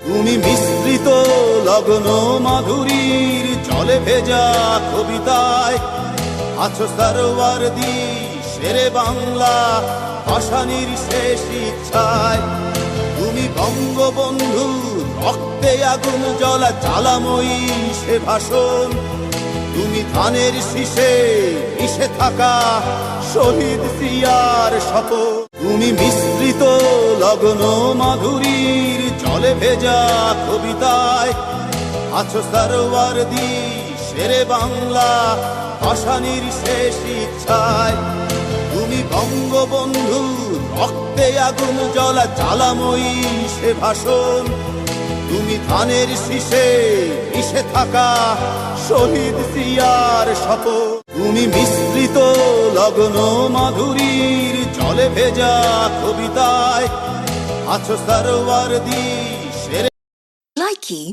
তুমি মিশ্রিত লগ্ন মাধুরীর জলে ভেজা কবিতায় আছো সরওয়ার্দী শেরে বাংলা ভাষানির শেষ ইচ্ছায়। তুমি বঙ্গবন্ধু রক্তে আগুন জ্বলা জ্বালাময়ী সে ভাষণ। তুমি ধানের শীষে মিশে থাকা শহীদ জিয়ার শপথ। তুমি মিশ্রিত লগ্ন মাধুরীর জলে ভেজা কবিতায় আছো সরওয়ার্দী শেরে বাংলা ভাষানির শেষ ইচ্ছায়। তুমি বঙ্গবন্ধু রক্তে আগুন জ্বলা জ্বালাময়ী সে ভাষণ। তুমি ধানের শীষে মিশে থাকা শহীদ জিয়ার শপথ। তুমি মিশ্রিত লগ্ন মাধুরীর জলে ভেজা কবিতায় আছো সরওয়ার্দী শেরে। Likey